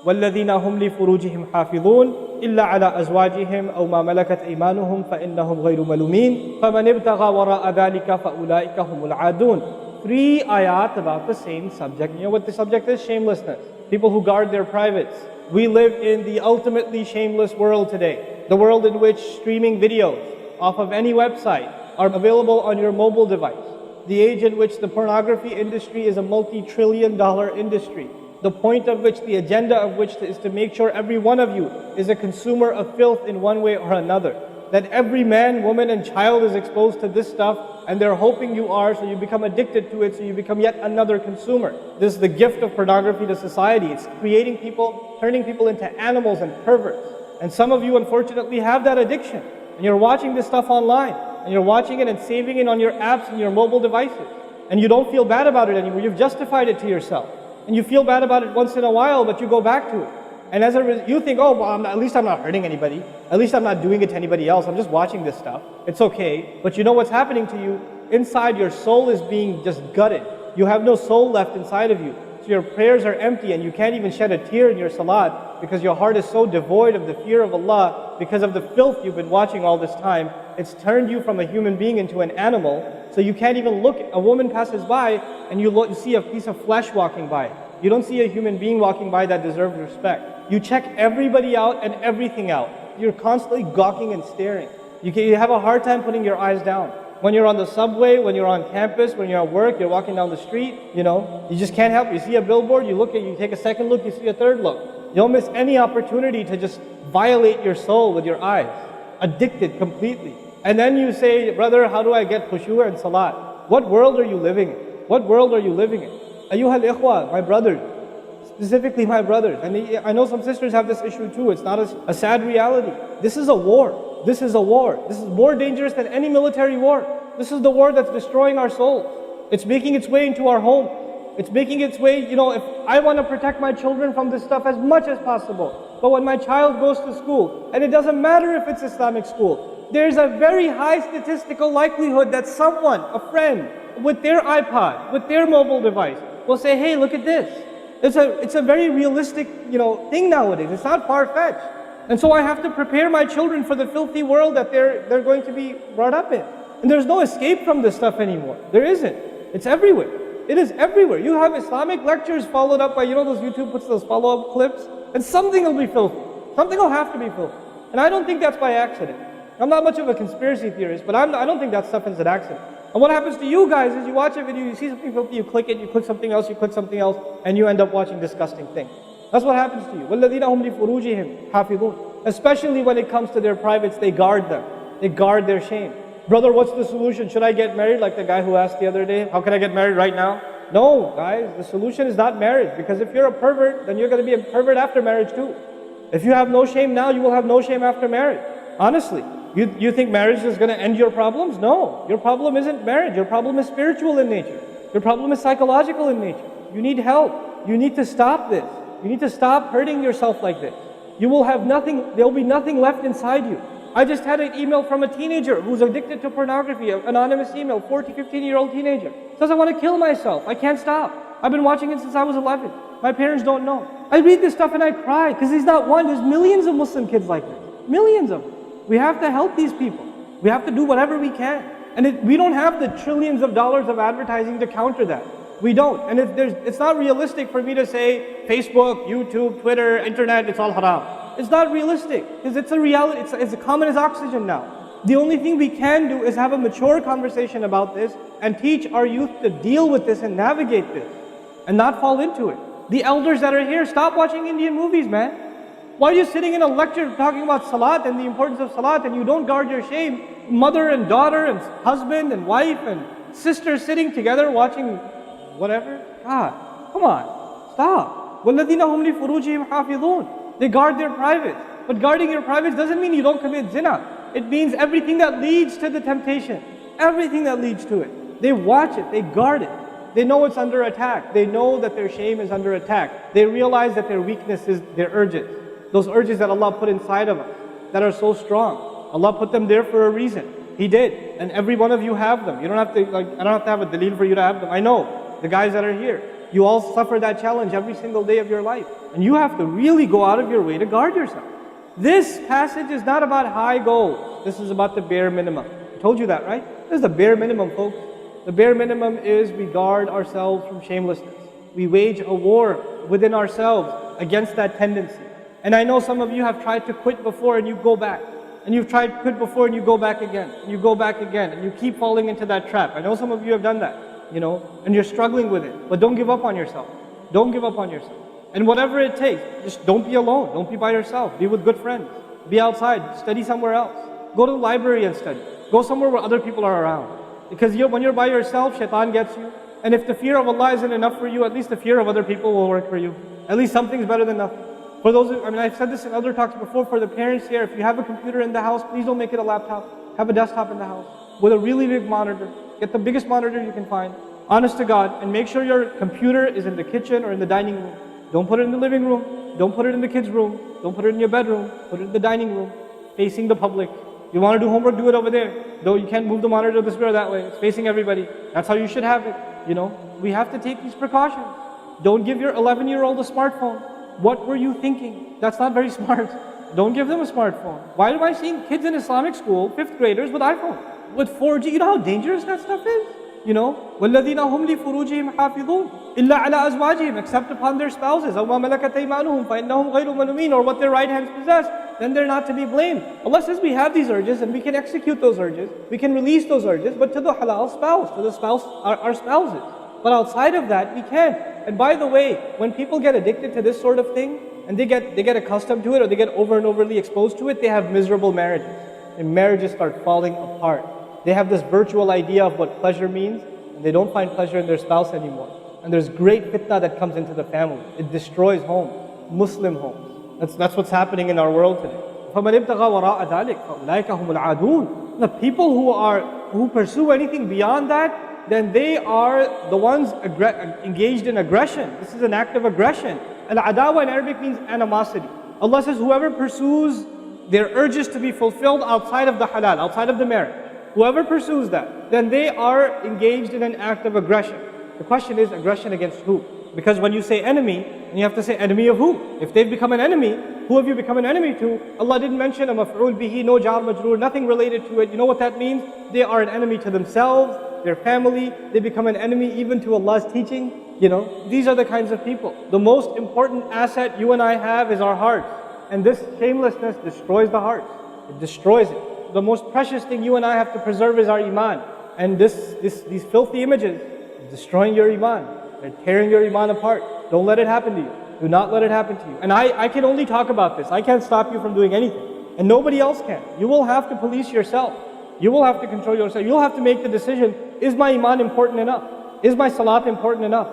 وَالَّذِينَ هُمْ لِفُرُوجِهِمْ حَافِظُونَ إِلَّا عَلَى أَزْوَاجِهِمْ أَوْ مَا مَلَكَتْ أَيْمَانُهُمْ فَإِنَّهُمْ غَيْرُ مَلُومِينَ فَمَنِ ابْتَغَى وَرَاءَ ذَلِكَ فَأُولَٰئِكَ هُمُ الْعَادُونَ. 3 ayat about the same subject. You know what the subject is? Shamelessness. People who guard their privates. We live in the ultimately shameless world today. The world in which streaming videos off of any website are available on your mobile device. The age in which the pornography industry is a multi-trillion-dollar industry. The point of which, the agenda of which is to make sure every one of you is a consumer of filth in one way or another. That every man, woman and child is exposed to this stuff, and they're hoping you are, so you become addicted to it, so you become yet another consumer. This is the gift of pornography to society. It's creating people, turning people into animals and perverts. And some of you unfortunately have that addiction. And you're watching this stuff online, and you're watching it and saving it on your apps and your mobile devices. And you don't feel bad about it anymore. You've justified it to yourself. And you feel bad about it once in a while, but you go back to it. And as a result, you think, oh, well, at least I'm not hurting anybody. At least I'm not doing it to anybody else. I'm just watching this stuff. It's okay. But you know what's happening to you? Inside, your soul is being just gutted. You have no soul left inside of you. So your prayers are empty, and you can't even shed a tear in your salat because your heart is so devoid of the fear of Allah because of the filth you've been watching all this time. It's turned you from a human being into an animal. So you can't even look. A woman passes by, and you see a piece of flesh walking by. You don't see a human being walking by that deserves respect. You check everybody out and everything out. You're constantly gawking and staring. You have a hard time putting your eyes down. When you're on the subway, when you're on campus, when you're at work, you're walking down the street, you just can't help it. You see a billboard, you take a second look, you see a third look. You don't miss any opportunity to just violate your soul with your eyes. Addicted completely. And then you say, brother, how do I get khushu' and salat? What world are you living in? What world are you living in? Ayyuhal ikhwa, my brothers, specifically my brothers. And I know some sisters have this issue too. It's not a sad reality. This is a war. This is a war. This is more dangerous than any military war. This is the war that's destroying our souls. It's making its way into our home. It's making its way, if I want to protect my children from this stuff as much as possible. But when my child goes to school, and it doesn't matter if it's Islamic school, there's a very high statistical likelihood that someone, a friend, with their iPod, with their mobile device, will say, hey, look at this. It's a very realistic, thing nowadays. It's not far-fetched. And so I have to prepare my children for the filthy world that they're going to be brought up in. And there's no escape from this stuff anymore. There isn't. It's everywhere. It is everywhere. You have Islamic lectures followed up by, those YouTube puts those follow-up clips, and something will be filthy. Something will have to be filthy. And I don't think that's by accident. I'm not much of a conspiracy theorist, but I don't think that stuff is an accident. And what happens to you guys is you watch a video, you see something filthy, you click it, you click something else, and you end up watching disgusting things. That's what happens to you. وَالَّذِينَ هُمْ لِفُرُوجِهِمْ حَافِظُونَ. Especially when it comes to their privates, they guard them. They guard their shame. Brother, what's the solution? Should I get married? Like the guy who asked the other day, how can I get married right now? No, guys, the solution is not marriage. Because if you're a pervert, then you're going to be a pervert after marriage too. If you have no shame now, you will have no shame after marriage. Honestly. You think marriage is going to end your problems? No. Your problem isn't marriage. Your problem is spiritual in nature. Your problem is psychological in nature. You need help. You need to stop this. You need to stop hurting yourself like this. You will have nothing, there will be nothing left inside you. I just had an email from a teenager who's addicted to pornography, an anonymous email, 14, 15-year-old teenager. Says, I want to kill myself. I can't stop. I've been watching it since I was 11. My parents don't know. I read this stuff and I cry because he's not one. There's millions of Muslim kids like this. Millions of them. We have to help these people. We have to do whatever we can. And we don't have the trillions of dollars of advertising to counter that. We don't. And it's not realistic for me to say Facebook, YouTube, Twitter, internet, it's all haram. It's not realistic because it's a reality. It's as common as oxygen now. The only thing we can do is have a mature conversation about this and teach our youth to deal with this and navigate this and not fall into it. The elders that are here, stop watching Indian movies, man. Why are you sitting in a lecture talking about salat and the importance of salat and you don't guard your shame? Mother and daughter and husband and wife and sister sitting together watching whatever? God, come on, stop. وَالَّذِينَ هُمْ لِفُرُوجِهِمْ حَافِظُونَ. They guard their privates. But guarding your privates doesn't mean you don't commit zina. It means everything that leads to the temptation. Everything that leads to it. They watch it, they guard it. They know it's under attack. They know that their shame is under attack. They realize that their weakness is their urges. Those urges that Allah put inside of us, that are so strong. Allah put them there for a reason. He did. And every one of you have them. You don't have to, I don't have to have a dalil for you to have them. I know the guys that are here. You all suffer that challenge every single day of your life. And you have to really go out of your way to guard yourself. This passage is not about high goals. This is about the bare minimum. I told you that, right? This is the bare minimum, folks. The bare minimum is we guard ourselves from shamelessness. We wage a war within ourselves against that tendency. And I know some of you have tried to quit before and you go back. And you've tried to quit before and you go back again. And you go back again. And you keep falling into that trap. I know some of you have done that, and you're struggling with it. But don't give up on yourself. Don't give up on yourself. And whatever it takes, just don't be alone. Don't be by yourself. Be with good friends. Be outside. Study somewhere else. Go to the library and study. Go somewhere where other people are around. Because when you're by yourself, shaitan gets you. And if the fear of Allah isn't enough for you, at least the fear of other people will work for you. At least something's better than nothing. For those, I've said this in other talks before, for the parents here, if you have a computer in the house, please don't make it a laptop. Have a desktop in the house with a really big monitor. Get the biggest monitor you can find. Honest to God. And make sure your computer is in the kitchen or in the dining room. Don't put it in the living room. Don't put it in the kids' room. Don't put it in your bedroom. Put it in the dining room, facing the public. You want to do homework, do it over there. Though you can't move the monitor this way or that way. It's facing everybody. That's how you should have it. We have to take these precautions. Don't give your 11-year-old a smartphone. What were you thinking? That's not very smart. Don't give them a smartphone. Why am I seeing kids in Islamic school, 5th graders, with iPhone? With 4G, you know how dangerous that stuff is? وَالَّذِينَ هُمْ لِفُرُوجِهِمْ حَافِظُونَ إِلَّا عَلَىٰ أَزْوَاجِهِمْ except upon their spouses, أَوْ مَا مَلَكَتْ أَيْمَانُهُمْ فَإِنَّهُمْ غَيْرُ مَلُومِينَ or what their right hands possess, then they're not to be blamed. Allah says we have these urges and we can execute those urges, we can release those urges, but to the halal spouse, to the spouse, our spouses. But outside of that, we can't. And by the way, when people get addicted to this sort of thing, and they get accustomed to it, or they get over and overly exposed to it, they have miserable marriages. And marriages start falling apart. They have this virtual idea of what pleasure means, and they don't find pleasure in their spouse anymore. And there's great fitna that comes into the family. It destroys homes, Muslim homes. That's what's happening in our world today. فَمَنِ ابْتَغَى وَرَاءَ ذَلِكَ فَأُولَٰئِكَ هُمُ الْعَادُونَ. The people who pursue anything beyond that, then they are the ones engaged in aggression. This is an act of aggression. Al-adawa in Arabic means animosity. Allah says whoever pursues their urges to be fulfilled outside of the halal, outside of the marriage, whoever pursues that, then they are engaged in an act of aggression. The question is, aggression against who? Because when you say enemy, then you have to say enemy of who? If they've become an enemy, who have you become an enemy to? Allah didn't mention a maf'ul bihi, no jar majroor, nothing related to it. You know what that means? They are an enemy to themselves, their family. They become an enemy even to Allah's teaching. These are the kinds of people. The most important asset you and I have is our hearts. And this shamelessness destroys the heart. It destroys it. The most precious thing you and I have to preserve is our iman. And these filthy images are destroying your iman. They're tearing your iman apart. Don't let it happen to you. Do not let it happen to you. And I can only talk about this. I can't stop you from doing anything. And nobody else can. You will have to police yourself. You will have to control yourself. You'll have to make the decision, is my iman important enough? Is my salat important enough?